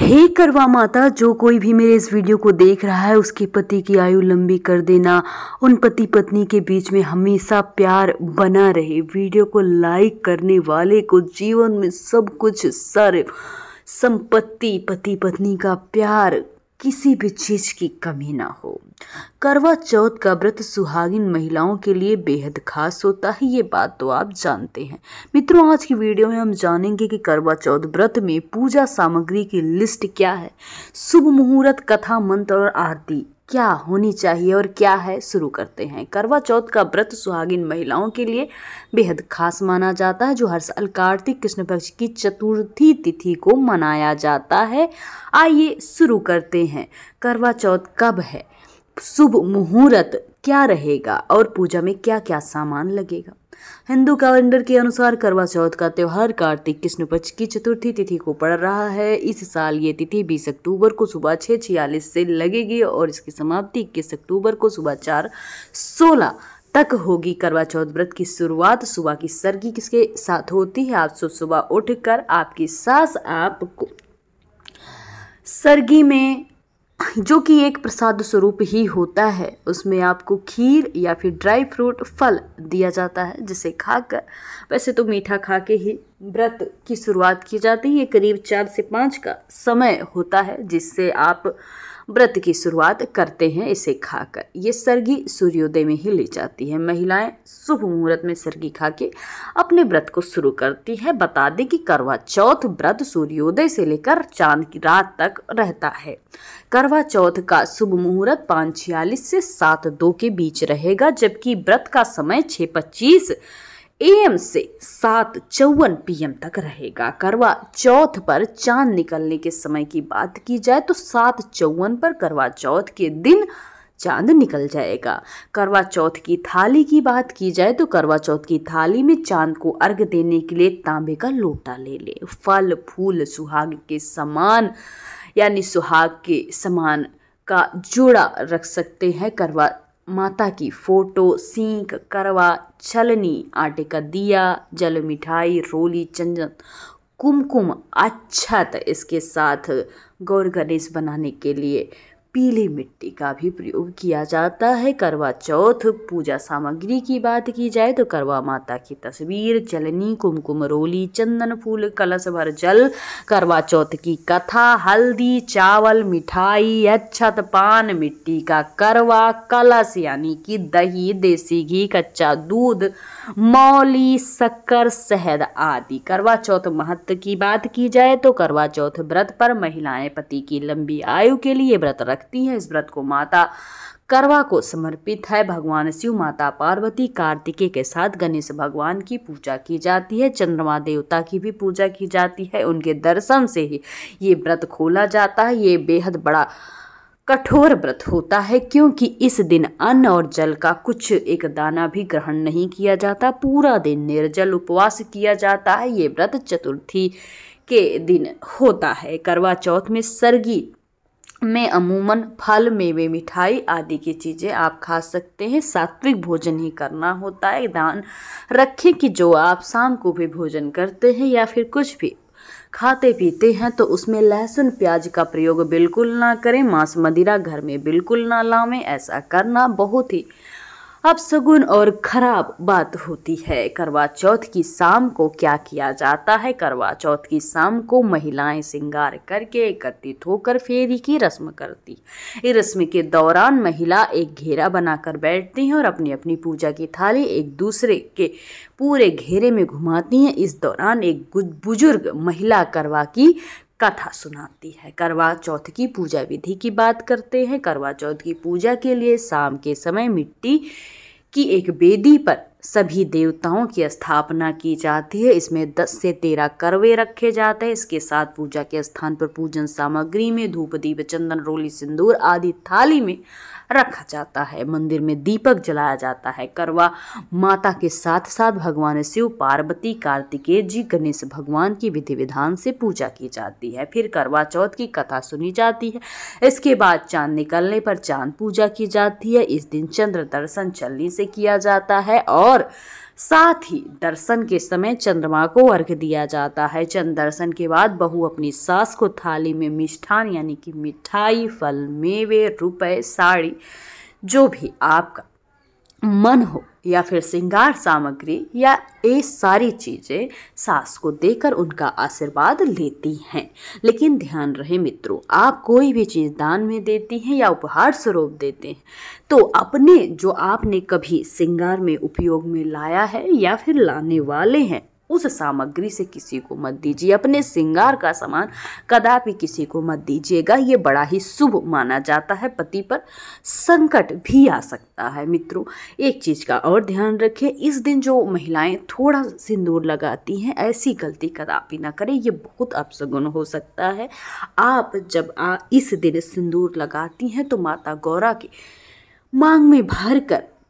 हे करवा माता, जो कोई भी मेरे इस वीडियो को देख रहा है उसके पति की आयु लंबी कर देना, उन पति पत्नी के बीच में हमेशा प्यार बना रहे। वीडियो को लाइक करने वाले को जीवन में सब कुछ, सारे संपत्ति, पति पत्नी का प्यार, किसी भी चीज की कमी ना हो। करवा चौथ का व्रत सुहागिन महिलाओं के लिए बेहद खास होता है, ये बात तो आप जानते हैं। मित्रों, आज की वीडियो में हम जानेंगे कि करवा चौथ व्रत में पूजा सामग्री की लिस्ट क्या है, शुभ मुहूर्त, कथा, मंत्र और आरती क्या होनी चाहिए और क्या है। शुरू करते हैं। करवा चौथ का व्रत सुहागिन महिलाओं के लिए बेहद खास माना जाता है, जो हर साल कार्तिक कृष्ण पक्ष की चतुर्थी तिथि को मनाया जाता है। आइए शुरू करते हैं। करवा चौथ कब है, शुभ मुहूर्त क्या रहेगा और पूजा में क्या क्या सामान लगेगा। हिंदू कैलेंडर के अनुसार करवा चौथ का त्यौहार कार्तिक कृष्ण पक्ष की चतुर्थी तिथि को पड़ रहा है। इस साल ये तिथि 20 अक्टूबर को सुबह 6:46 से लगेगी और इसकी समाप्ति 21 अक्टूबर को सुबह 4:16 तक होगी। करवा चौथ व्रत की शुरुआत सुबह की सरगी किसके साथ होती है। आप सुबह उठकर आपकी सास आपको सरगी में, जो कि एक प्रसाद स्वरूप ही होता है, उसमें आपको खीर या फिर ड्राई फ्रूट फल दिया जाता है, जिसे खाकर, वैसे तो मीठा खा के ही व्रत की शुरुआत की जाती है। ये करीब 4 से 5 का समय होता है जिससे आप व्रत की शुरुआत करते हैं इसे खाकर। ये सरगी सूर्योदय में ही ली जाती है। महिलाएं शुभ मुहूर्त में सरगी खा के अपने व्रत को शुरू करती है। बता दें कि करवा चौथ व्रत सूर्योदय से लेकर चांद की रात तक रहता है। करवा चौथ का शुभ मुहूर्त 5:46 से 7:02 के बीच रहेगा, जबकि व्रत का समय 6:25 AM से 7:54 PM तक रहेगा। करवा चौथ पर चांद निकलने के समय की बात की जाए तो 7:54 पर करवा चौथ के दिन चांद निकल जाएगा। करवा चौथ की थाली की बात की जाए तो करवा चौथ की थाली में चांद को अर्घ्य देने के लिए तांबे का लोटा ले ले। फल फूल सुहाग के समान, यानी सुहाग के समान का जोड़ा रख सकते हैं। करवा माता की फोटो, सींक, करवा छलनी, आटे का दिया, जल, मिठाई, रोली, चंदन, कुमकुम, अक्षत, इसके साथ गौर गणेश बनाने के लिए पीली मिट्टी का भी प्रयोग किया जाता है। करवा चौथ पूजा सामग्री की बात की जाए तो करवा माता की तस्वीर, चलनी, कुमकुम, रोली, चंदन फूल, कलश भर जल, करवा चौथ की कथा, हल्दी, चावल, मिठाई, अक्षत, पान, मिट्टी का करवा, कलश यानी कि दही, देसी घी, कच्चा दूध, मौली, शक्कर, शहद आदि। करवा चौथ महत्व की बात की जाए तो करवा चौथ व्रत पर महिलाएं पति की लंबी आयु के लिए व्रत रखती हैं। इस व्रत को माता करवा को समर्पित है। भगवान शिव, माता पार्वती, कार्तिकेय के साथ गणेश भगवान की पूजा की जाती है। चंद्रमा देवता की भी पूजा की जाती है। उनके दर्शन से ही ये व्रत खोला जाता है। ये बेहद बड़ा कठोर व्रत होता है, क्योंकि इस दिन अन्न और जल का कुछ एक दाना भी ग्रहण नहीं किया जाता। पूरा दिन निर्जल उपवास किया जाता है। ये व्रत चतुर्थी के दिन होता है। करवा चौथ में सरगी में अमूमन फल, मेवे, मिठाई आदि की चीज़ें आप खा सकते हैं। सात्विक भोजन ही करना होता है। ध्यान रखें कि जो आप शाम को भी भोजन करते हैं या फिर कुछ भी खाते पीते हैं तो उसमें लहसुन प्याज का प्रयोग बिल्कुल ना करें। मांस मदिरा घर में बिल्कुल ना लावें। ऐसा करना बहुत ही अपशगुन और खराब बात होती है। करवा चौथ की शाम को क्या किया जाता है। करवा चौथ की शाम को महिलाएं श्रृंगार करके एकत्रित होकर फेरी की रस्म करती। इस रस्म के दौरान महिला एक घेरा बनाकर बैठती हैं और अपनी अपनी पूजा की थाली एक दूसरे के पूरे घेरे में घुमाती हैं। इस दौरान एक बुजुर्ग महिला करवा की कथा सुनाती है। करवा चौथ की पूजा विधि की बात करते हैं। करवा चौथ की पूजा के लिए शाम के समय मिट्टी की एक वेदी पर सभी देवताओं की स्थापना की जाती है। इसमें 10 से 13 करवे रखे जाते हैं। इसके साथ पूजा के स्थान पर पूजन सामग्री में धूप, दीप, चंदन, रोली, सिंदूर आदि थाली में रखा जाता है। मंदिर में दीपक जलाया जाता है। करवा माता के साथ साथ भगवान शिव, पार्वती, कार्तिकेय जी, गणेश भगवान की विधि विधान से पूजा की जाती है। फिर करवा चौथ की कथा सुनी जाती है। इसके बाद चांद निकलने पर चांद पूजा की जाती है। इस दिन चंद्र दर्शन चलनी से किया जाता है और और साथ ही दर्शन के समय चंद्रमा को अर्घ्य दिया जाता है। चंद्र दर्शन के बाद बहू अपनी सास को थाली में मिष्ठान यानी कि मिठाई, फल, मेवे, रुपए, साड़ी, जो भी आपका मन हो या फिर श्रृंगार सामग्री या ये सारी चीजें सास को देकर उनका आशीर्वाद लेती हैं। लेकिन ध्यान रहे मित्रों, आप कोई भी चीज दान में देती हैं या उपहार स्वरूप देते हैं तो अपने जो आपने कभी श्रृंगार में उपयोग में लाया है या फिर लाने वाले हैं उस सामग्री से किसी को मत दीजिए। अपने श्रृंगार का सामान कदापि किसी को मत दीजिएगा, ये बड़ा ही शुभ माना जाता है। पति पर संकट भी आ सकता है। मित्रों, एक चीज का और ध्यान रखें, इस दिन जो महिलाएं थोड़ा सिंदूर लगाती हैं ऐसी गलती कदापि ना करें, ये बहुत अपशगुन हो सकता है। आप जब इस दिन सिंदूर लगाती हैं तो माता गौरा की मांग में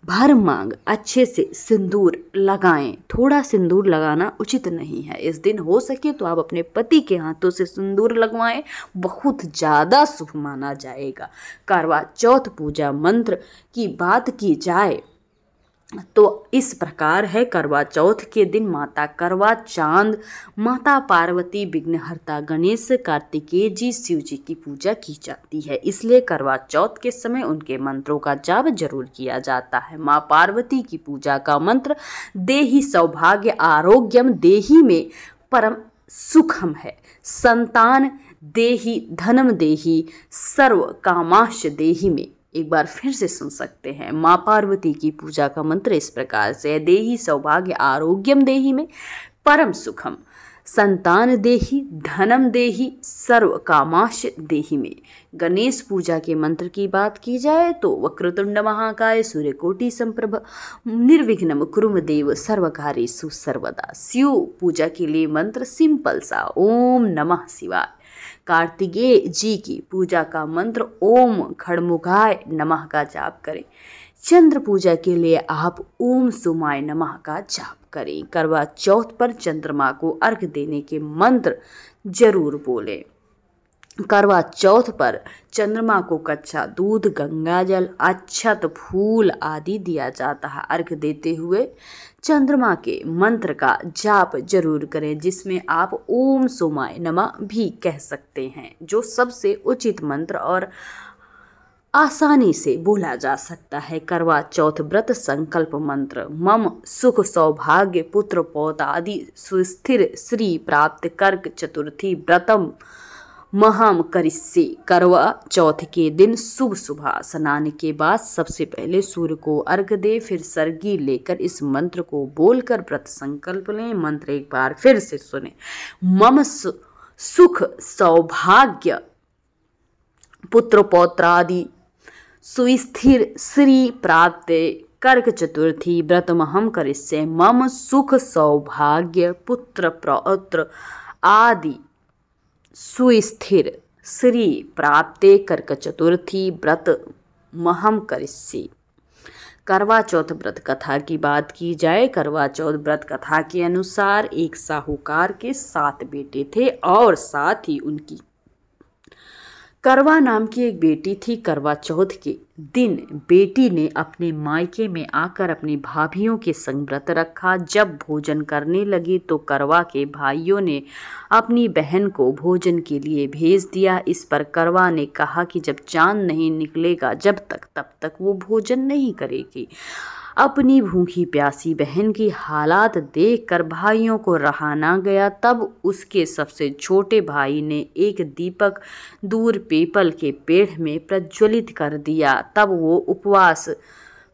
भर मांग अच्छे से सिंदूर लगाएं। थोड़ा सिंदूर लगाना उचित नहीं है। इस दिन हो सके तो आप अपने पति के हाथों से सिंदूर लगवाएं, बहुत ज़्यादा शुभ माना जाएगा। करवा चौथ पूजा मंत्र की बात की जाए तो इस प्रकार है। करवा चौथ के दिन माता करवा चांद, माता पार्वती, विघ्नहर्ता गणेश, कार्तिकेय जी, शिव जी की पूजा की जाती है। इसलिए करवा चौथ के समय उनके मंत्रों का जाप जरूर किया जाता है। माँ पार्वती की पूजा का मंत्र देहि सौभाग्य आरोग्यम देहि में परम सुखम है। संतान देहि धनम देहि सर्व कामाश देहि में एक बार फिर से सुन सकते हैं। माँ पार्वती की पूजा का मंत्र इस प्रकार से है। देहि सौभाग्य आरोग्यम देहि में परम सुखम, संतान देहि धनम देहि सर्व कामाश देहि में। गणेश पूजा के मंत्र की बात की जाए तो वक्रतुंड महाकाय सूर्यकोटि संप्रभ निर्विघ्नम कुरु देव सर्वकार्येषु सर्वदा। शिव पूजा के लिए मंत्र सिंपल सा ओम नमः शिवाय। कार्तिकेय जी की पूजा का मंत्र ओम खड़मुखाय नमः का जाप करें। चंद्र पूजा के लिए आप ओम सुमाय नमः का जाप करें। करवा चौथ पर चंद्रमा को अर्घ्य देने के मंत्र जरूर बोलें। करवा चौथ पर चंद्रमा को कच्चा दूध, गंगा जल, अक्षत, फूल आदि दिया जाता है। अर्घ्य देते हुए चंद्रमा के मंत्र का जाप जरूर करें, जिसमें आप ओम सोमाय नमः भी कह सकते हैं, जो सबसे उचित मंत्र और आसानी से बोला जा सकता है। करवा चौथ व्रत संकल्प मंत्र मम सुख सौभाग्य पुत्र पौत्र आदि सुस्थिर श्री प्राप्त कर्क चतुर्थी व्रतम महाम करिष्ये। करवा चौथ के दिन शुभ सुबह स्नान के बाद सबसे पहले सूर्य को अर्घ्य दे, फिर सरगी लेकर इस मंत्र को बोलकर व्रत संकल्प लें। मंत्र एक बार फिर से सुने। मम सुख सौभाग्य पुत्र पौत्र आदि सुस्थिर श्री प्राप्त कर्क चतुर्थी व्रतमहम करिष्ये। मम सुख सौभाग्य पुत्र पौत्र आदि सुस्थिर श्री प्राप्ते कर्क चतुर्थी व्रत महम करिष्ये। करवा चौथ व्रत कथा की बात की जाए, करवा चौथ व्रत कथा के अनुसार एक साहूकार के 7 बेटे थे और साथ ही उनकी करवा नाम की एक बेटी थी। करवा चौथ के दिन बेटी ने अपने मायके में आकर अपनी भाभियों के संग व्रत रखा। जब भोजन करने लगी तो करवा के भाइयों ने अपनी बहन को भोजन के लिए भेज दिया। इस पर करवा ने कहा कि जब चांद नहीं निकलेगा तब तक वो भोजन नहीं करेगी। अपनी भूखी प्यासी बहन की हालात देखकर भाइयों को रहा ना गया। तब उसके सबसे छोटे भाई ने एक दीपक दूर पीपल के पेड़ में प्रज्वलित कर दिया। तब वो उपवास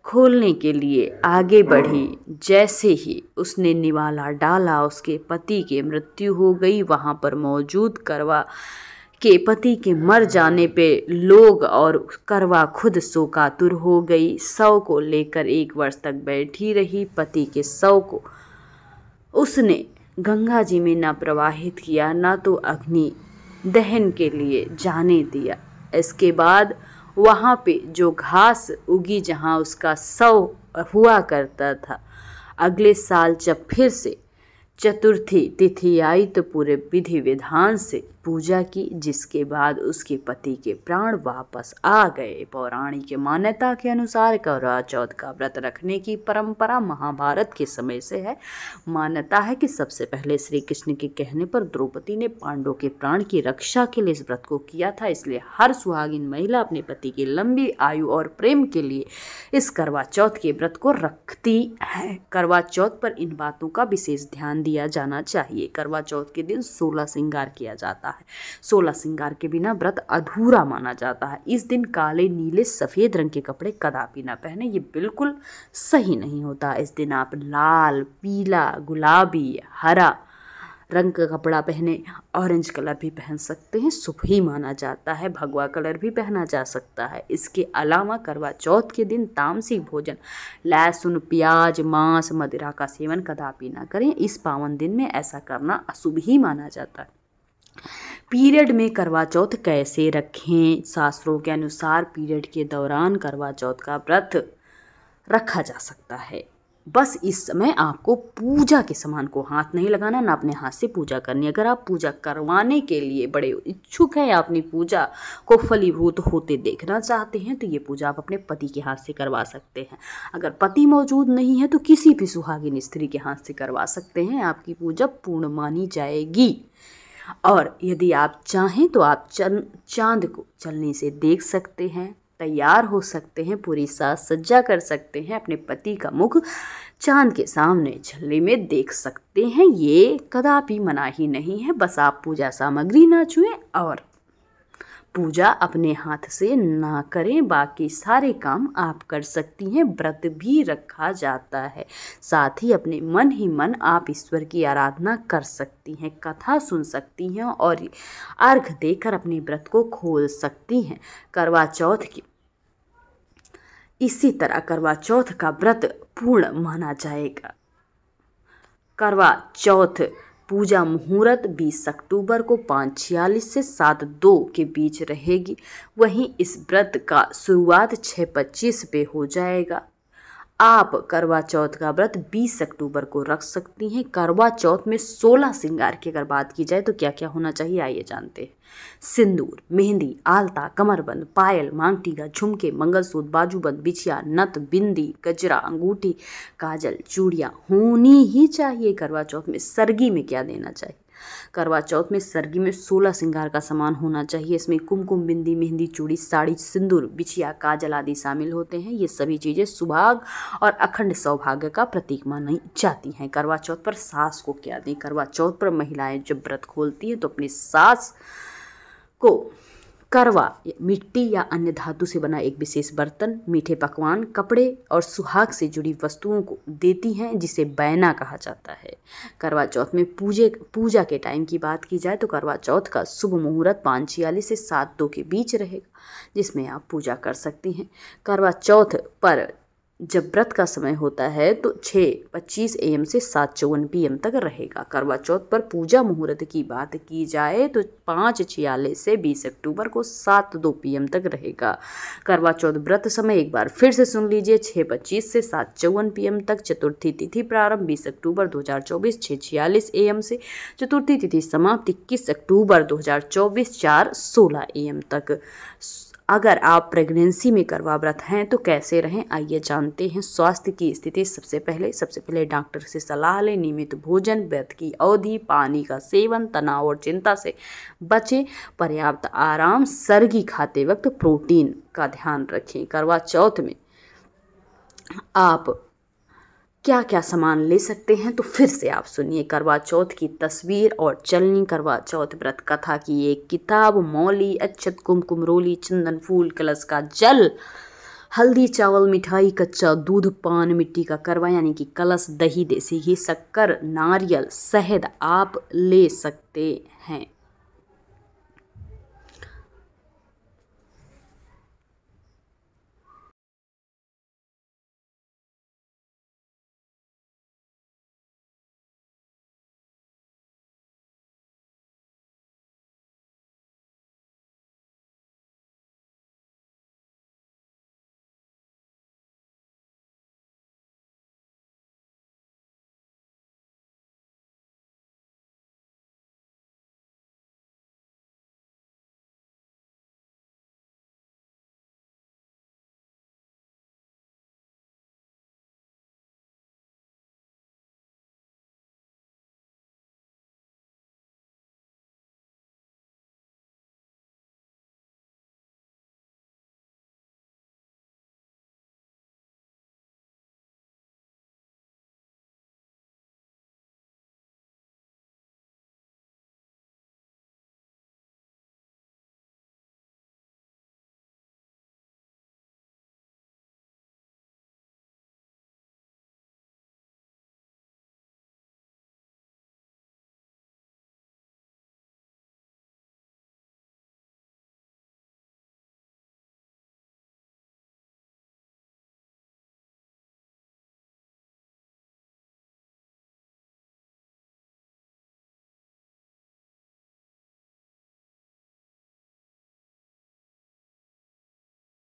खोलने के लिए आगे बढ़ी। जैसे ही उसने निवाला डाला उसके पति की मृत्यु हो गई। वहाँ पर मौजूद करवा के पति के मर जाने पे लोग और करवा खुद शोकातुर हो गई। शव को लेकर 1 वर्ष तक बैठी रही। पति के शव को उसने गंगा जी में न प्रवाहित किया, न तो अग्नि दहन के लिए जाने दिया। इसके बाद वहाँ पे जो घास उगी जहाँ उसका शव हुआ करता था, अगले साल जब फिर से चतुर्थी तिथि आई तो पूरे विधि विधान से पूजा की, जिसके बाद उसके पति के प्राण वापस आ गए। पौराणिक मान्यता के अनुसार करवा चौथ का व्रत रखने की परंपरा महाभारत के समय से है। मान्यता है कि सबसे पहले श्री कृष्ण के कहने पर द्रौपदी ने पांडवों के प्राण की रक्षा के लिए इस व्रत को किया था, इसलिए हर सुहागिन महिला अपने पति की लंबी आयु और प्रेम के लिए इस करवा चौथ के व्रत को रखती है। करवा चौथ पर इन बातों का विशेष ध्यान दिया जाना चाहिए। करवा चौथ के दिन 16 श्रृंगार किया जाता है। 16 श्रृंगार के बिना व्रत अधूरा माना जाता है। इस दिन काले, नीले, सफेद रंग के कपड़े कदापि ना पहने, ये बिल्कुल सही नहीं होता। इस दिन आप लाल, पीला, गुलाबी, हरा रंग का कपड़ा पहने, ऑरेंज कलर भी पहन सकते हैं, शुभ ही माना जाता है। भगवा कलर भी पहना जा सकता है। इसके अलावा करवा चौथ के दिन तामसिक भोजन, लहसुन, प्याज, मांस, मदिरा का सेवन कदापि ना करें। इस पावन दिन में ऐसा करना अशुभ ही माना जाता है। पीरियड में करवा चौथ कैसे रखें? शास्त्रों के अनुसार पीरियड के दौरान करवा चौथ का व्रत रखा जा सकता है। बस इस समय आपको पूजा के सामान को हाथ नहीं लगाना, ना अपने हाथ से पूजा करनी। अगर आप पूजा करवाने के लिए बड़े इच्छुक हैं या अपनी पूजा को फलीभूत होते देखना चाहते हैं, तो ये पूजा आप अपने पति के हाथ से करवा सकते हैं। अगर पति मौजूद नहीं है तो किसी भी सुहागिन स्त्री के हाथ से करवा सकते हैं। आपकी पूजा पूर्ण मानी जाएगी। और यदि आप चाहें तो आप चांद को चलने से देख सकते हैं, तैयार हो सकते हैं, पूरी साज सज्जा कर सकते हैं, अपने पति का मुख चांद के सामने झल्ले में देख सकते हैं। ये कदापि मना ही नहीं है। बस आप पूजा सामग्री ना छुएं और पूजा अपने हाथ से ना करें। बाकी सारे काम आप कर सकती हैं। व्रत भी रखा जाता है। साथ ही अपने मन ही मन आप ईश्वर की आराधना कर सकती हैं, कथा सुन सकती हैं और अर्घ देकर अपने व्रत को खोल सकती हैं। करवा चौथ की इसी तरह करवा चौथ का व्रत पूर्ण माना जाएगा। करवा चौथ पूजा मुहूर्त 20 अक्टूबर को 5:46 से 7:02 के बीच रहेगी। वहीं इस व्रत का शुरुआत 6:25 पे हो जाएगा। आप करवा चौथ का व्रत 20 अक्टूबर को रख सकती हैं। करवा चौथ में 16 श्रृंगार की अगर बात की जाए तो क्या क्या होना चाहिए, आइए जानते हैं। सिंदूर, मेहंदी, आलता, कमरबंद, पायल, मांगटीका, झुमके, मंगलसूत्र, बाजूबंद, बिछिया, नथ, बिंदी, गजरा, अंगूठी, काजल, चूड़ियाँ होनी ही चाहिए। करवा चौथ में सरगी में क्या देना चाहिए? करवा चौथ में सरगी में 16 श्रृंगार का सामान होना चाहिए। इसमें कुमकुम, बिंदी, मेहंदी, चूड़ी, साड़ी, सिंदूर, बिछिया, काजल आदि शामिल होते हैं। ये सभी चीज़ें सुहाग और अखंड सौभाग्य का प्रतीक मानी जाती हैं। करवा चौथ पर सास को क्या दें? करवा चौथ पर महिलाएं जब व्रत खोलती हैं तो अपनी सास को करवा, मिट्टी या अन्य धातु से बना एक विशेष बर्तन, मीठे पकवान, कपड़े और सुहाग से जुड़ी वस्तुओं को देती हैं, जिसे बैना कहा जाता है। करवा चौथ में पूजा के टाइम की बात की जाए तो करवा चौथ का शुभ मुहूर्त 5:46 से 7:02 के बीच रहेगा, जिसमें आप पूजा कर सकती हैं। करवा चौथ पर जब व्रत का समय होता है तो 6:25 AM से 7:54 PM तक रहेगा। करवा चौथ पर पूजा मुहूर्त की बात की जाए तो 5:46 से 20 अक्टूबर को 7:02 PM तक रहेगा। करवा चौथ व्रत समय एक बार फिर से सुन लीजिए, 6:25 से 7:54 PM तक। चतुर्थी तिथि प्रारंभ 20 अक्टूबर 2024 6:46 AM से। चतुर्थी तिथि समाप्ति 21 अक्टूबर 2024 4:16 AM तक। अगर आप प्रेगनेंसी में करवा व्रत हैं तो कैसे रहें, आइए जानते हैं। स्वास्थ्य की स्थिति सबसे पहले डॉक्टर से सलाह लें। नियमित भोजन, व्रत की अवधि, पानी का सेवन, तनाव और चिंता से बचें, पर्याप्त आराम, सरगी खाते वक्त प्रोटीन का ध्यान रखें। करवा चौथ में आप क्या क्या सामान ले सकते हैं तो फिर से आप सुनिए। करवा चौथ की तस्वीर और चलनी, करवा चौथ व्रत कथा की एक किताब, मौली, अक्षत, कुमकुम, रोली, चंदन, फूल, कलश का जल, हल्दी, चावल, मिठाई, कच्चा दूध, पान, मिट्टी का करवा यानी कि कलश, दही, देसी घी, शक्कर, नारियल, शहद आप ले सकते हैं।